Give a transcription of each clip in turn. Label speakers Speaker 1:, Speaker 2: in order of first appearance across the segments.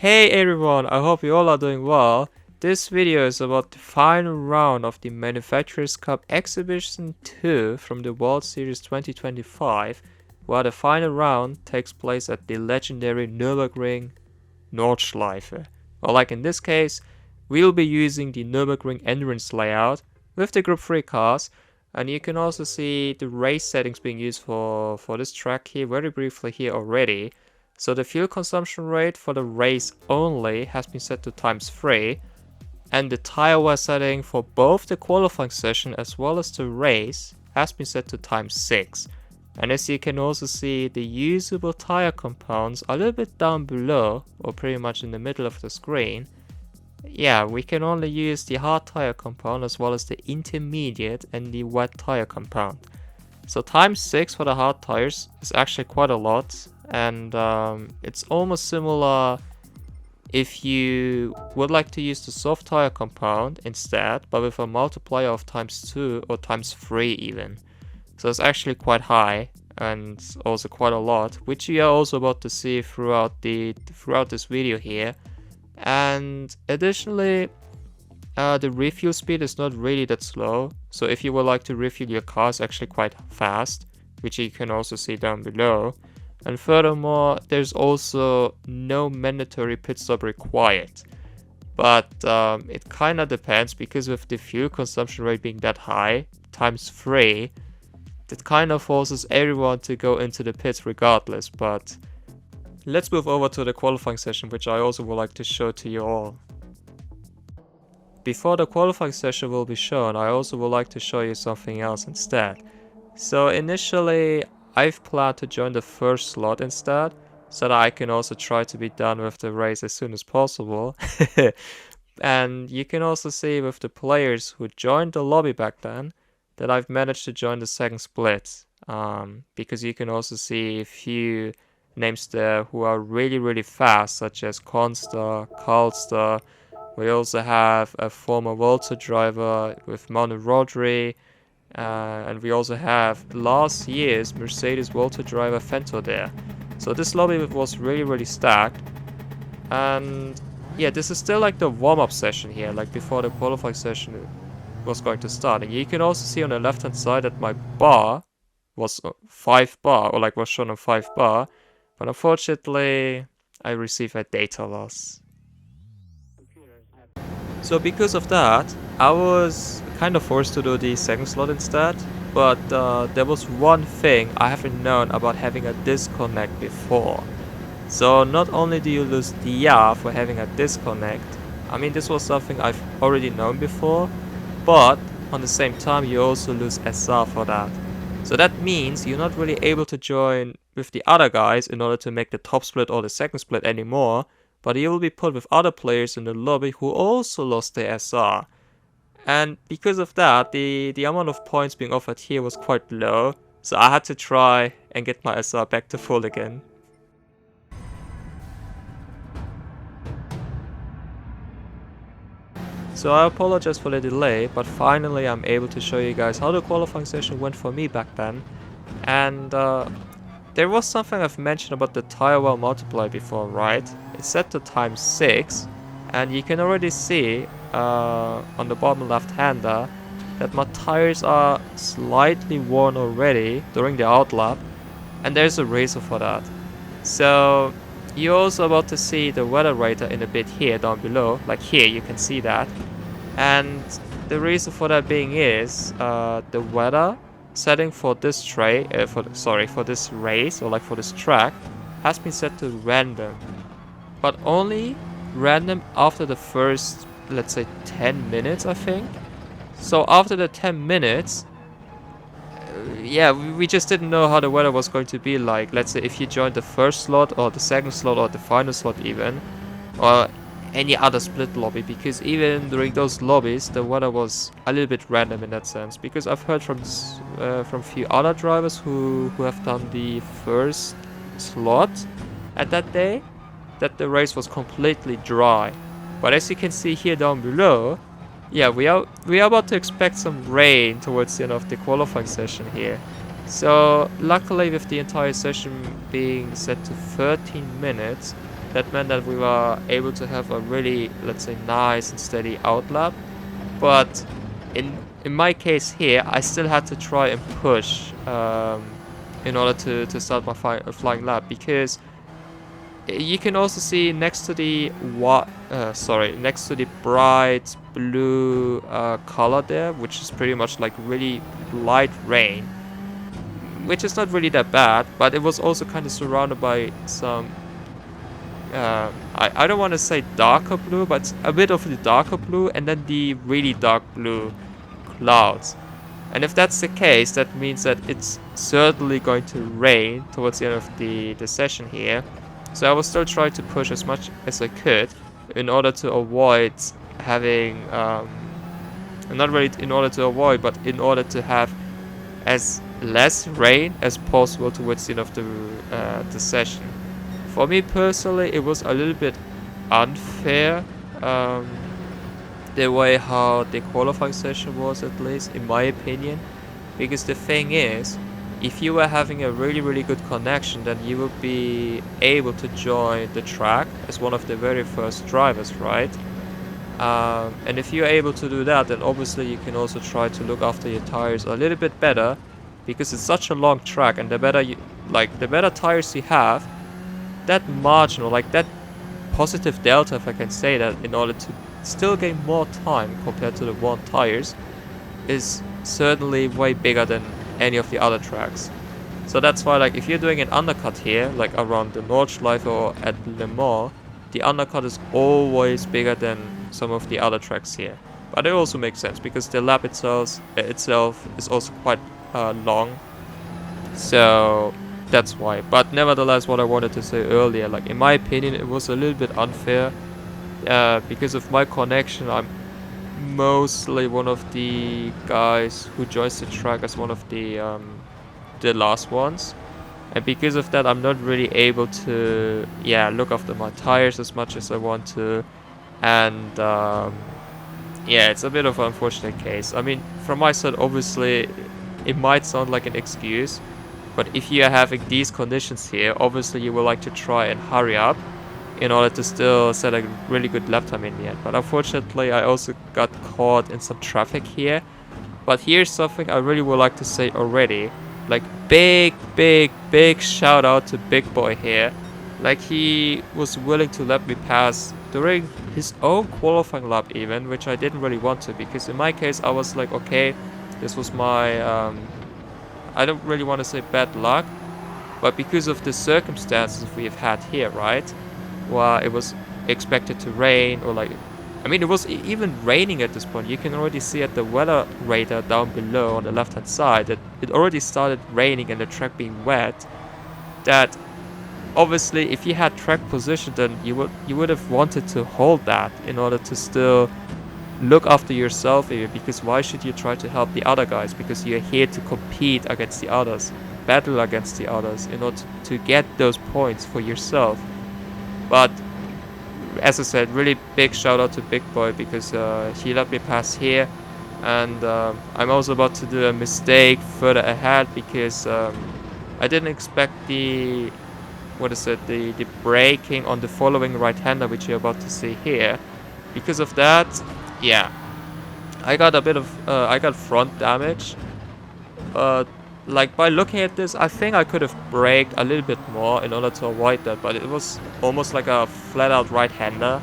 Speaker 1: Hey everyone, I hope you all are doing well. This video is about the final round of the Manufacturers Cup Exhibition 2 from the World Series 2025, where the final round takes place at the legendary Nürburgring Nordschleife. Or like in this case, we'll be using the Nürburgring Endurance layout with the Group 3 cars, and you can also see the race settings being used for this track here very briefly here already. So the fuel consumption rate for the race only has been set to ×3, and the tire wear setting for both the qualifying session as well as the race has been set to ×6. And as you can also see, the usable tire compounds are a little bit down below, or pretty much in the middle of the screen. Yeah, we can only use the hard tire compound as well as the intermediate and the wet tire compound. So ×6 for the hard tires is actually quite a lot, and it's almost similar if you would like to use the soft tire compound instead, but with a multiplier of ×2 or ×3 even. So it's actually quite high and also quite a lot, which you are also about to see throughout this video here. And additionally, the refuel speed is not really that slow, so if you would like to refuel your car, it's actually quite fast, which you can also see down below. And furthermore, there's also no mandatory pit stop required. But it kind of depends, because with the fuel consumption rate being that high, ×3, that kind of forces everyone to go into the pits regardless. But let's move over to the qualifying session, which I also would like to show to you all. Before the qualifying session will be shown, I also would like to show you something else instead. So initially, I've planned to join the first slot instead, so that I can also try to be done with the race as soon as possible. And you can also see with the players who joined the lobby back then, that I've managed to join the second split. Because you can also see a few names there who are really fast, such as Constar, Karlstar. We also have a former Volta driver with Manu Rodri. And we also have last year's Mercedes Volta driver Fento there. So this lobby was really stacked. And yeah, this is still like the warm-up session here, like before the qualifying session was going to start. And you can also see on the left hand side that my bar was 5 bar, or like was shown on 5 bar. But unfortunately, I received a data loss. So because of that, I was kind of forced to do the second slot instead. But there was one thing I haven't known about having a disconnect before. So not only do you lose DR for having a disconnect, I mean this was something I've already known before, but on the same time you also lose SR for that. So that means you're not really able to join with the other guys in order to make the top split or the second split anymore, but you will be put with other players in the lobby who also lost their SR. And because of that, the amount of points being offered here was quite low, so I had to try and get my SR back to full again. So I apologize for the delay, but finally I'm able to show you guys how the qualifying session went for me back then. And there was something I've mentioned about the tire wear multiplier before, right? It's set to ×6, and you can already see on the bottom left hander that my tires are slightly worn already during the outlap, and there's a reason for that. So you're also about to see the weather radar in a bit here down below, like here you can see that. And the reason for that being is the weather setting for this for this race, or like for this track, has been set to random, but only random after the first, let's say, 10 minutes, I think. So after the 10 minutes, yeah, we just didn't know how the weather was going to be like. Let's say if you joined the first slot or the second slot or the final slot even, or any other split lobby, because even during those lobbies the weather was a little bit random in that sense. Because I've heard from few other drivers who have done the first slot at that day that the race was completely dry. But as you can see here down below, yeah, we are about to expect some rain towards the end of the qualifying session here. So luckily, with the entire session being set to 13 minutes, That meant that we were able to have a really, let's say, nice and steady outlap. But in my case here, I still had to try and push in order to start my flying lap, because you can also see next to the next to the bright blue color there, which is pretty much like really light rain, which is not really that bad, but it was also kind of surrounded by some I don't want to say darker blue, but a bit of the darker blue and then the really dark blue clouds. And if that's the case, that means that it's certainly going to rain towards the end of the session here. So I will still try to push as much as I could in order to avoid having, not really in order to avoid, but in order to have as less rain as possible towards the end of the session. For me personally, it was a little bit unfair, the way how the qualifying session was, at least in my opinion, because the thing is, if you were having a really good connection, then you would be able to join the track as one of the very first drivers, right? And if you're able to do that, then obviously you can also try to look after your tires a little bit better, because it's such a long track, and the better tires you have, that margin, or like that positive delta, if I can say that, in order to still gain more time compared to the worn tires, is certainly way bigger than any of the other tracks. So that's why, like, if you're doing an undercut here, like around the Nordschleife or at Le Mans, the undercut is always bigger than some of the other tracks here. But it also makes sense because the lap itself is also quite long. So that's why. But nevertheless, what I wanted to say earlier, like, in my opinion, it was a little bit unfair. Because of my connection, I'm mostly one of the guys who joins the track as one of the last ones, and because of that, I'm not really able to look after my tires as much as I want to, and it's a bit of an unfortunate case. I mean, from my side, obviously, it might sound like an excuse, but if you are having these conditions here, obviously you will like to try and hurry up in order to still set a really good lap time in the end. But unfortunately, I also got caught in some traffic here. But here's something I really would like to say already. Like, big shout out to Big Boy here. Like, he was willing to let me pass during his own qualifying lap even, which I didn't really want to, because in my case, I was like, okay, this was my, I don't really want to say bad luck, but because of the circumstances we've had here, right? Well, it was expected to rain, or like, I mean, it was even raining at this point. You can already see at the weather radar down below on the left hand side that it already started raining and the track being wet. That obviously, if you had track position, then you would have wanted to hold that in order to still look after yourself here, because why should you try to help the other guys? Because you're here to compete against the others, battle against the others in order to get those points for yourself. But as I said, really big shout out to Big Boy, because he let me pass here, and I'm also about to do a mistake further ahead, because I didn't expect the braking on the following right-hander, which you're about to see here. Because of that, I got a bit of I got front damage. Like, by looking at this, I think I could have braked a little bit more in order to avoid that, but it was almost like a flat-out right-hander,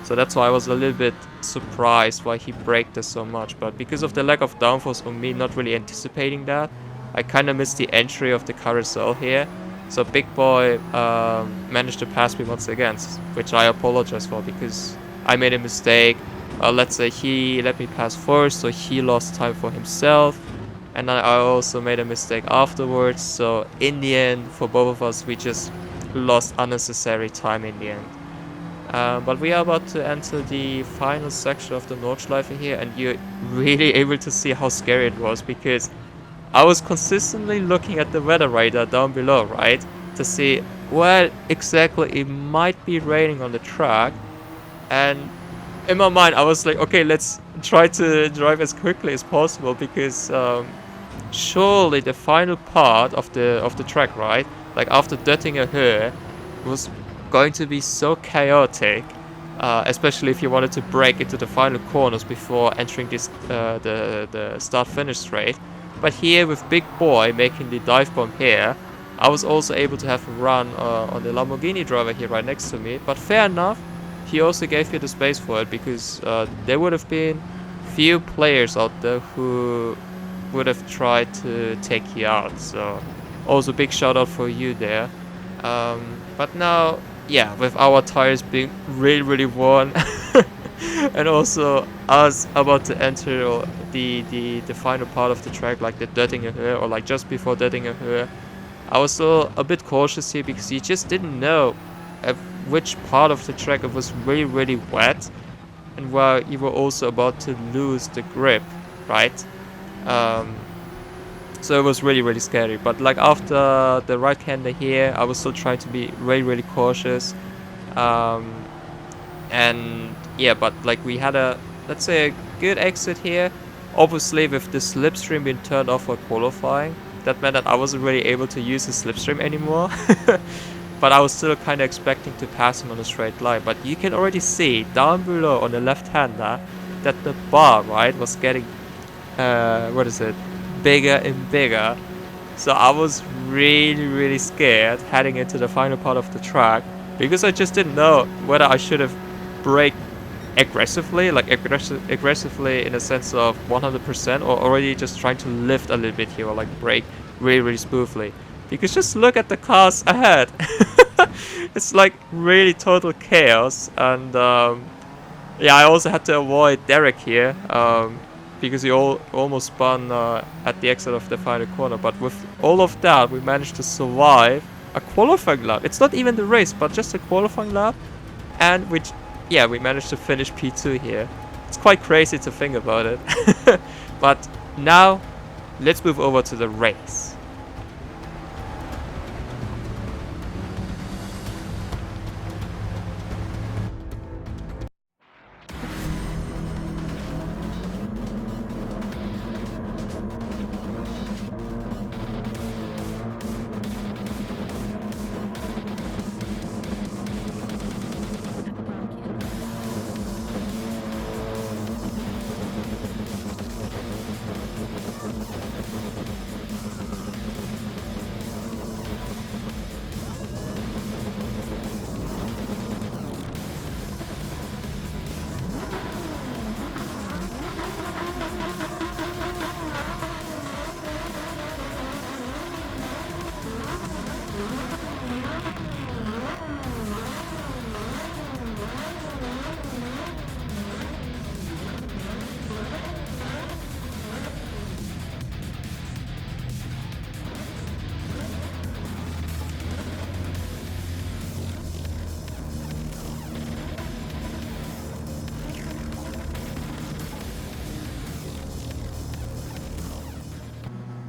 Speaker 1: so that's why I was a little bit surprised why he braked this so much. But because of the lack of downforce on me not really anticipating that, I kind of missed the entry of the carousel here, so Big Boy managed to pass me once again, which I apologize for, because I made a mistake. Let's say he let me pass first, so he lost time for himself. And I also made a mistake afterwards, so in the end, for both of us, we just lost unnecessary time in the end. But we are about to enter the final section of the Nordschleife here, and you're really able to see how scary it was, because I was consistently looking at the weather radar down below, right, to see, well, exactly, it might be raining on the track, and in my mind, I was like, okay, let's try to drive as quickly as possible, because surely the final part of the track, right, like after Döttinger Höhe, was going to be so chaotic, especially if you wanted to break into the final corners before entering this the start-finish straight. But here with Big Boy making the dive bomb here, I was also able to have a run on the Lamborghini driver here right next to me. But fair enough, he also gave me the space for it, because there would have been few players out there who would have tried to take you out. So also big shout out for you there. But now, yeah, with our tires being really worn and also us about to enter the final part of the track, like the Döttinger, or like just before Döttinger, I was still a bit cautious here, because you just didn't know at which part of the track it was really wet, and where you were also about to lose the grip, right? So it was really scary. But like after the right hander here, I was still trying to be really cautious. And yeah, but like we had a, let's say, a good exit here. Obviously with the slipstream being turned off for qualifying, that meant that I wasn't really able to use the slipstream anymore. But I was still kind of expecting to pass him on a straight line. But you can already see down below on the left hander that the bar, right, was getting bigger and bigger. So I was really scared heading into the final part of the track, because I just didn't know whether I should have braked aggressively, like aggressively in a sense of 100%, or already just trying to lift a little bit here, or like brake really smoothly. Because just look at the cars ahead. It's like really total chaos. And yeah, I also had to avoid Derek here, because he almost spun at the exit of the final corner. But with all of that, we managed to survive a qualifying lap. It's not even the race, but just a qualifying lap. And we managed to finish P2 here. It's quite crazy to think about it. But now, let's move over to the race.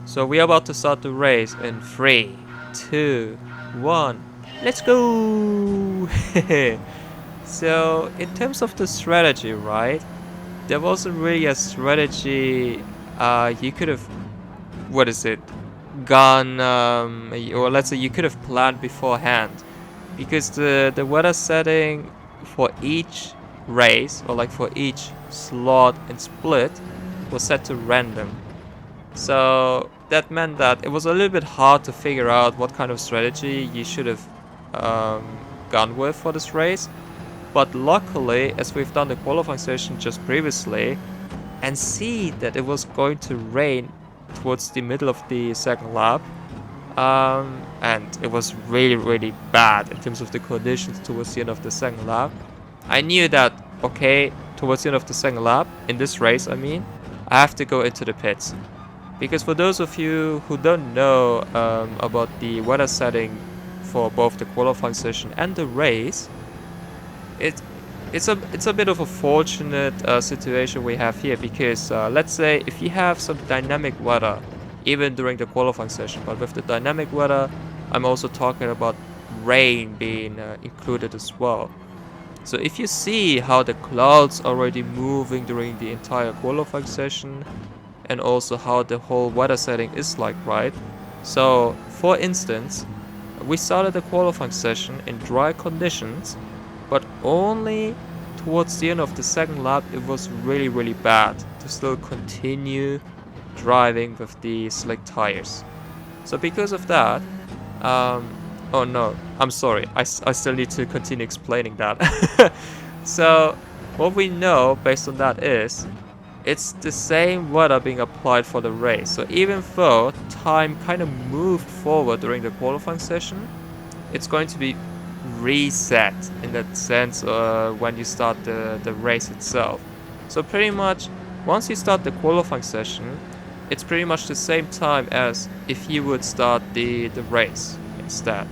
Speaker 1: So we are about to start the race in 3, 2, 1. Let's go! So in terms of the strategy, right? There wasn't really a strategy you could have, gone, or let's say you could have planned beforehand. Because the weather setting for each race, or like for each slot and split, was set to random. So that meant that it was a little bit hard to figure out what kind of strategy you should have gone with for this race. But luckily, as we've done the qualifying session just previously, and see that it was going to rain towards the middle of the second lap, and it was really bad in terms of the conditions towards the end of the second lap, I knew that, okay, towards the end of the second lap, in this race I mean, I have to go into the pits. Because for those of you who don't know about the weather setting for both the qualifying session and the race, it's a bit of a fortunate situation we have here, because let's say if you have some dynamic weather even during the qualifying session, but with the dynamic weather I'm also talking about rain being included as well. So if you see how the clouds are already moving during the entire qualifying session, and also how the whole weather setting is like, right? So for instance, we started the qualifying session in dry conditions, but only towards the end of the second lap it was really bad to still continue driving with the slick tires. So because of that, oh no, I'm sorry, I still need to continue explaining that. So what we know based on that is it's the same weather being applied for the race. So even though time kind of moved forward during the qualifying session, it's going to be reset in that sense when you start the race itself. So pretty much once you start the qualifying session, it's pretty much the same time as if you would start the race instead.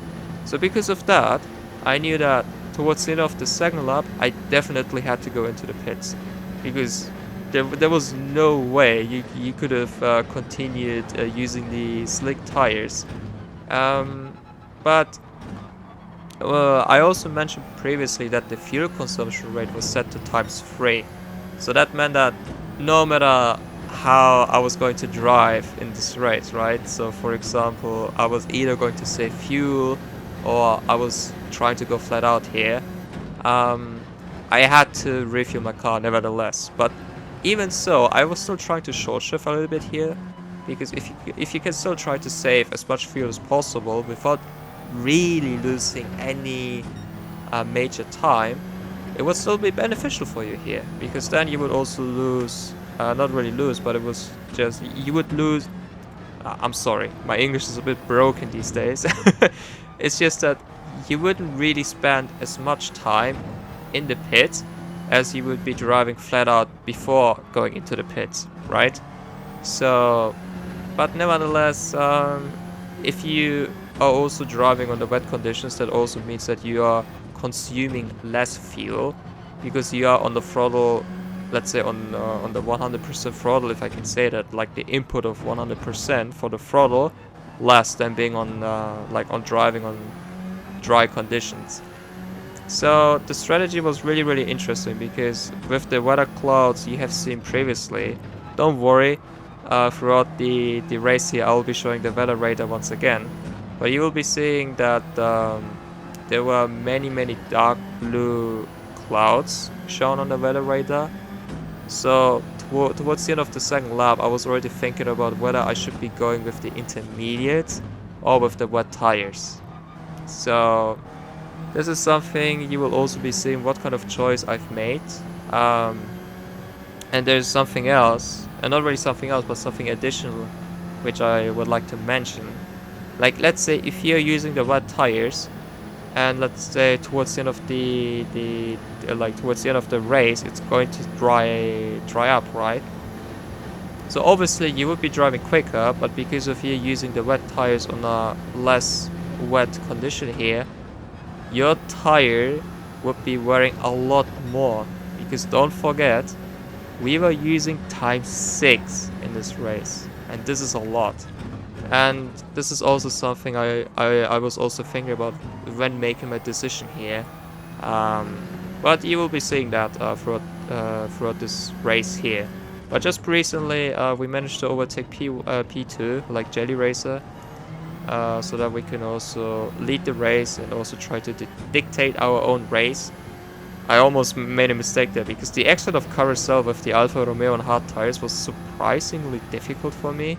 Speaker 1: So because of that, I knew that towards the end of the second lap, I definitely had to go into the pits, because there was no way you could have continued using the slick tires. But I also mentioned previously that the fuel consumption rate was set to ×3. So that meant that no matter how I was going to drive in this race, right? So for example, I was either going to save fuel or I was trying to go flat out here. I had to refuel my car nevertheless, but even so, I was still trying to short shift a little bit here, because if you can still try to save as much fuel as possible without really losing any major time, it would still be beneficial for you here, because then you would also lose, not really lose, but it was just, you would lose, I'm sorry, my English is a bit broken these days. It's just that you wouldn't really spend as much time in the pit as you would be driving flat out before going into the pits, right? So, but nevertheless, if you are also driving on the wet conditions, that also means that you are consuming less fuel, because you are on the throttle, let's say on the 100% throttle, if I can say that, like the input of 100% for the throttle, less than being on like on driving on dry conditions. So the strategy was really interesting, because with the weather clouds you have seen previously, don't worry, throughout the race here I will be showing the weather radar once again, but you will be seeing that there were many dark blue clouds shown on the weather radar. So towards the end of the second lap I was already thinking about whether I should be going with the intermediate or with the wet tires. So this is something you will also be seeing what kind of choice I've made. And there's something else, and not really something else, but something additional which I would like to mention. Like, let's say if you're using the wet tires, and let's say towards the end of towards the end of the race it's going to dry up, right? So obviously you would be driving quicker, but because of you using the wet tires on a less wet condition here, your tire would be wearing a lot more, because don't forget, we were using ×6 in this race, and this is a lot. And this is also something I was also thinking about when making my decision here. But you will be seeing that throughout this race here. But just recently we managed to overtake P2, like Jelly Racer, so that we can also lead the race and also try to dictate our own race. I almost made a mistake there, because the exit of Carousel with the Alfa Romeo and hard tires was surprisingly difficult for me,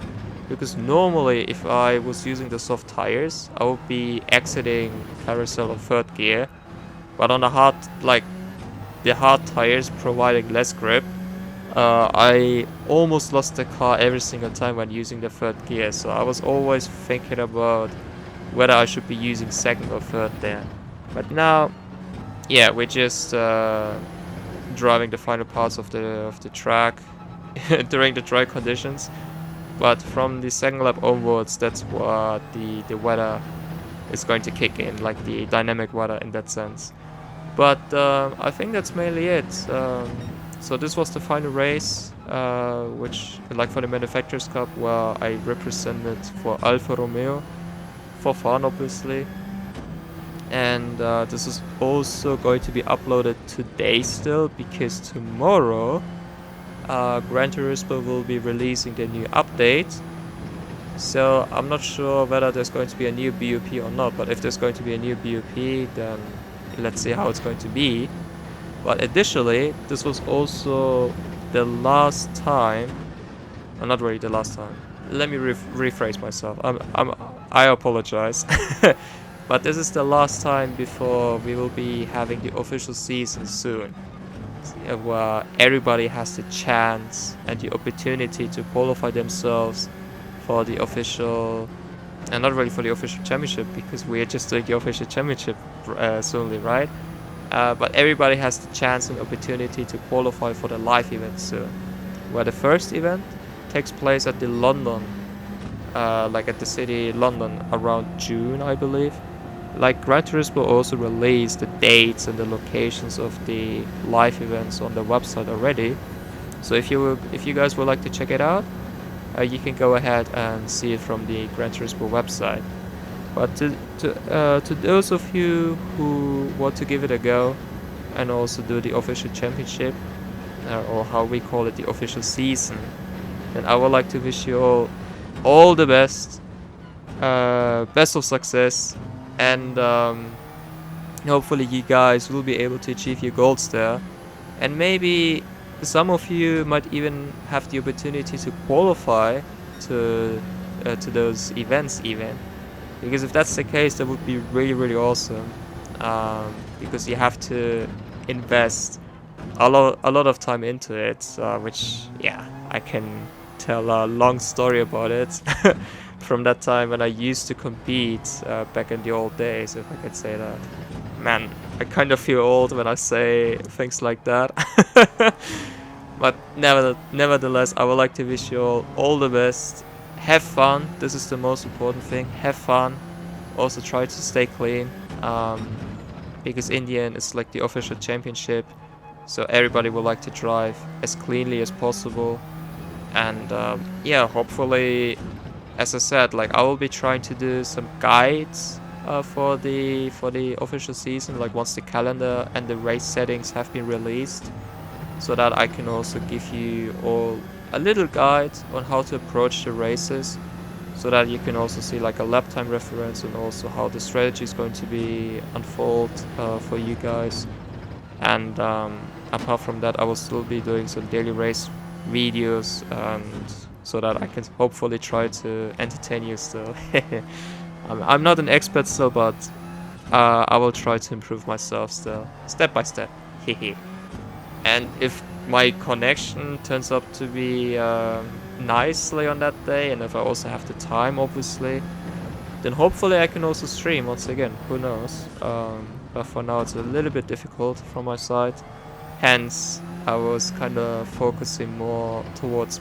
Speaker 1: because normally if I was using the soft tires I would be exiting Carousel on 3rd gear, but on the hard tires providing less grip, I almost lost the car every single time when using the 3rd gear. So I was always thinking about whether I should be using 2nd or 3rd there. But now, yeah, we're just driving the final parts of the track during the dry conditions. But from the second lap onwards, that's what the weather is going to kick in, like the dynamic weather in that sense. But I think that's mainly it. So this was the final race, which, like for the Manufacturers Cup, where I represented for Alfa Romeo, for fun obviously. And this is also going to be uploaded today still, because tomorrow Gran Turismo will be releasing the new update, So I'm not sure whether there's going to be a new BUP or not, but if there's going to be a new BUP, then let's see how it's going to be. But additionally, this was also the last time, not really the last time. Let me rephrase myself. I apologize. But this is the last time before we will be having the official season soon, where everybody has the chance and the opportunity to qualify themselves for the official, and not really for the official championship, because we are just doing the official championship soonly, right? But everybody has the chance and opportunity to qualify for the live event soon, where the first event takes place at the London, like at the city London around June, I believe. Like Gran Turismo also released the dates and the locations of the live events on the website already. So if you guys would like to check it out, you can go ahead and see it from the Gran Turismo website. But to those of you who want to give it a go and also do the official championship, or how we call it, the official season, then I would like to wish you all the best, best of success, and hopefully you guys will be able to achieve your goals there, and maybe some of you might even have the opportunity to qualify to those events even, because if that's the case, that would be really awesome, because you have to invest a lot of time into it, which, yeah, I can tell a long story about it from that time when I used to compete back in the old days, if I could say that. Man, I kind of feel old when I say things like that. But nevertheless, I would like to wish you all the best. Have fun. This is the most important thing. Have fun. Also try to stay clean, because in the end it's like the official championship. So everybody would like to drive as cleanly as possible. And yeah, hopefully, as I said, like I will be trying to do some guides for the official season, like once the calendar and the race settings have been released, so that I can also give you all a little guide on how to approach the races, so that you can also see like a lap time reference and also how the strategy is going to be unfold for you guys. And apart from that, I will still be doing some daily race videos, and so that I can hopefully try to entertain you still. I'm not an expert still, but I will try to improve myself still, step by step. And if my connection turns out to be nicely on that day, and if I also have the time, obviously, then hopefully I can also stream once again. Who knows? But for now, it's a little bit difficult from my side. Hence, I was kind of focusing more towards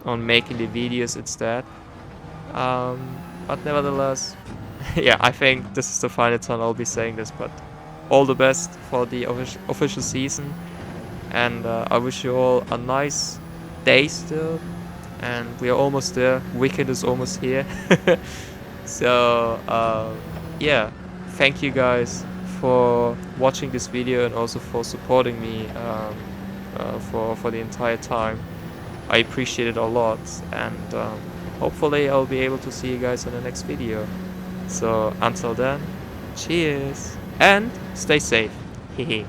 Speaker 1: on making the videos instead. But nevertheless, yeah, I think this is the final time I'll be saying this. But all the best for the official season, and I wish you all a nice day still. And we are almost there. Weekend is almost here. So yeah, thank you guys for watching this video and also for supporting me for the entire time. I appreciate it a lot, and hopefully I'll be able to see you guys in the next video. So until then, cheers and stay safe. Hehe.